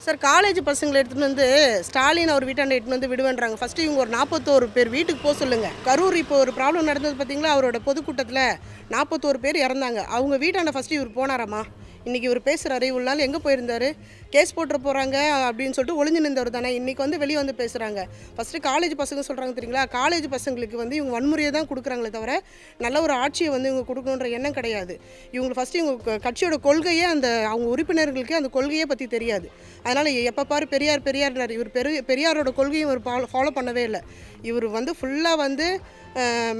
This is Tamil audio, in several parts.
சார் காலேஜ் பசங்களை எடுத்துகிட்டு வந்து ஸ்டாலின் அவர் வீட்டாண்ட எடுத்துன்னு வந்து விடுவேன்றாங்க. ஃபஸ்ட்டு இவங்க ஒரு 41 பேர் வீட்டுக்கு போக சொல்லுங்கள். கரூர் இப்போ ஒரு ப்ராப்ளம் நடந்தது பார்த்தீங்களா, அவரோட பொதுக்கூட்டத்தில் 41 பேர் இறந்தாங்க. அவங்க வீட்டாண்ட ஃபஸ்ட்டு இவர் போனாராம்மா? இன்றைக்கி இவர் பேசுகிறாரு, இவ்வளோ நாள் எங்கே போயிருந்தார்? கேஸ் போட்டுற போகிறாங்க அப்படின்னு சொல்லிட்டு ஒளிஞ்சு நின்றவர் தானே. இன்றைக்கி வந்து வெளியே வந்து பேசுகிறாங்க. ஃபஸ்ட்டு காலேஜ் பசங்க சொல்கிறாங்க தெரியுங்களா, காலேஜ் பசங்களுக்கு வந்து இவங்க வன்முறையை தான் கொடுக்குறாங்களே தவிர நல்ல ஒரு ஆட்சியை வந்து இவங்க கொடுக்கணுன்ற எண்ணம் கிடையாது. இவங்க ஃபஸ்ட்டு இவங்க கட்சியோட கொள்கையே அவங்க உறுப்பினர்களுக்கு அந்த கொள்கையை பற்றி தெரியாது. அதனால் எப்போ பாரு பெரியார்னார். இவர் பெரியாரோட கொள்கையும் இவர் ஃபாலோ பண்ணவே இல்லை. இவர் வந்து ஃபுல்லாக வந்து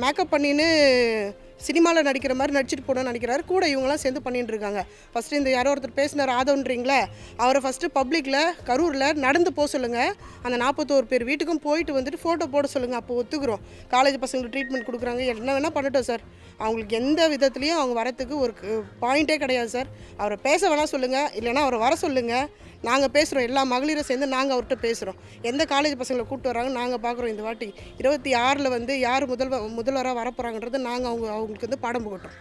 மேக்கப் பண்ணின்னு சினிமாவில் நடிக்கிற மாதிரி நடிச்சிட்டு போகணும்னு நினைக்கிறாரு. கூட இவங்களாம் சேர்ந்து பண்ணிட்டு இருக்காங்க. ஃபஸ்ட்டு இந்த யாரோ ஒருத்தர் பேசினார் ஆதவன்றீங்களே, அவரை ஃபஸ்ட்டு பப்ளிக்கில் கரூரில் நடந்து போக சொல்லுங்கள். அந்த 41 பேர் வீட்டுக்கும் போயிட்டு வந்துட்டு ஃபோட்டோ போட சொல்லுங்கள். அப்போ ஒத்துக்கிறோம். காலேஜ் பசங்களுக்கு ட்ரீட்மெண்ட் கொடுக்குறாங்க, என்ன வேணால் பண்ணட்டும் சார். அவங்களுக்கு எந்த விதத்துலேயும் அவங்க வரத்துக்கு ஒரு பாயிண்ட்டே கிடையாது சார். அவரை பேச வேணால் சொல்லுங்கள், இல்லைனா அவரை வர சொல்லுங்கள். நாங்கள் பேசுகிறோம், எல்லா மகளிரும் சேர்ந்து நாங்கள் அவர்கிட்ட பேசுகிறோம். எந்த காலேஜ் பசங்களை கூப்பிட்டு வராங்க நாங்கள் பார்க்குறோம். இந்த வாட்டி 26 வந்து யார் முதல்வராக வரப்போகிறாங்கன்றது நாங்கள் அவங்களுக்கு வந்து பாடம் புகட்டோம்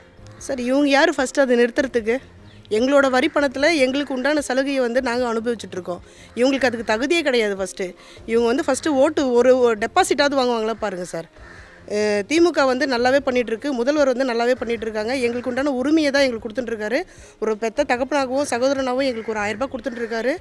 சார். இவங்க யார் ஃபஸ்ட்டு அதை நிறுத்துறதுக்கு? எங்களோட வரி பணத்தில் எங்களுக்கு உண்டான சலுகையை வந்து நாங்கள் அனுபவிச்சுட்ருக்கோம். இவங்களுக்கு அதுக்கு தகுதியே கிடையாது. இவங்க வந்து ஃபஸ்ட்டு ஓட்டு ஒரு டெபாசிட்டாவது வாங்குவாங்களா பாருங்கள் சார். திமுக வந்து நல்லாவே பண்ணிகிட்ருக்கு, முதல்வர் வந்து நல்லாவே பண்ணிகிட்ருக்காங்க. எங்களுக்கு உண்டான உரிமையை தான் எங்களுக்கு கொடுத்துட்டுருக்காரு. ஒரு பெத்த தகப்பனாகவும் சகோதரனாகவும் எங்களுக்கு ஒரு 1000 ரூபாய் கொடுத்துட்டுருக்காரு.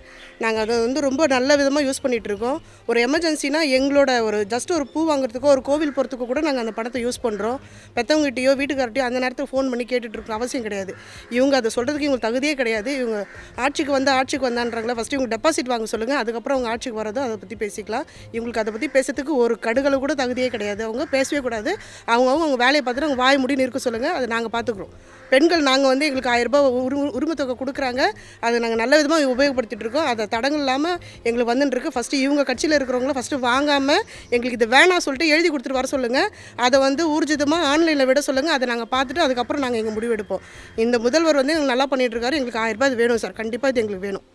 நாங்கள் அதை வந்து ரொம்ப நல்ல விதமாக யூஸ் பண்ணிகிட்ருக்கோம். ஒரு எமர்ஜென்சினா எங்களோட ஜஸ்ட் ஒரு பூ வாங்குறதுக்கோ ஒரு கோவில் போகிறதுக்கோ கூட நாங்கள் அந்த பணத்தை யூஸ் பண்ணுறோம். பெற்றவங்ககிட்டயோ வீட்டுக்கார்ட்டையோ அந்த நேரத்தில் ஃபோன் பண்ணி கேட்டுட்ருக்க அவசியம் கிடையாது. இவங்க அதை சொல்கிறதுக்கு இவங்களுக்கு தகுதியே கிடையாது. இவங்க ஆட்சிக்கு வந்தான்றாங்களா, ஃபஸ்ட்டு இவங்க டெபாசிட் வாங்க சொல்லுங்கள், அதுக்கப்புறம் அவங்க ஆட்சிக்கு வரதோ அதை பற்றி பேசிக்கலாம். இவங்களுக்கு அதை பற்றி பேசுறதுக்கு ஒரு கடுகளை கூட தகுதியே கிடையாது. அவங்க பேசவே கூடாது. அவங்க வேலையை பார்த்துட்டு அவங்க வாய் முடின்னு இருக்க சொல்லுங்கள், அதை நாங்கள் பார்த்துக்குறோம். பெண்கள் நாங்கள் வந்து எங்களுக்கு 1000 ரூபாய் உரிமை தொகை கொடுக்குறாங்க, அதை நாங்கள் நல்ல விதமாக உபயோகப்படுத்திட்டு இருக்கோம். அதை தடங்கள் இல்லாமல் எங்களுக்கு வந்துட்டுருக்கு. ஃபஸ்ட்டு இவங்க கட்சியில் இருக்கிறவங்களும் ஃபஸ்ட்டு வாங்காமல் எங்களுக்கு இது வேணாம் சொல்லிட்டு எழுதி கொடுத்துட்டு வர சொல்லுங்கள். அதை வந்து ஊர்ஜிதமாக ஆன்லைனில் விட சொல்லுங்கள். அதை நாங்கள் பார்த்துட்டு அதுக்கப்புறம் நாங்கள் எங்கள் முடிவு எடுப்போம். இந்த முதல்வர் வந்து எங்களுக்கு நல்லா பண்ணிகிட்ருக்காரு. எங்களுக்கு 1000 ரூபாய் இது வேணும் சார், கண்டிப்பாக இது எங்களுக்கு வேணும்.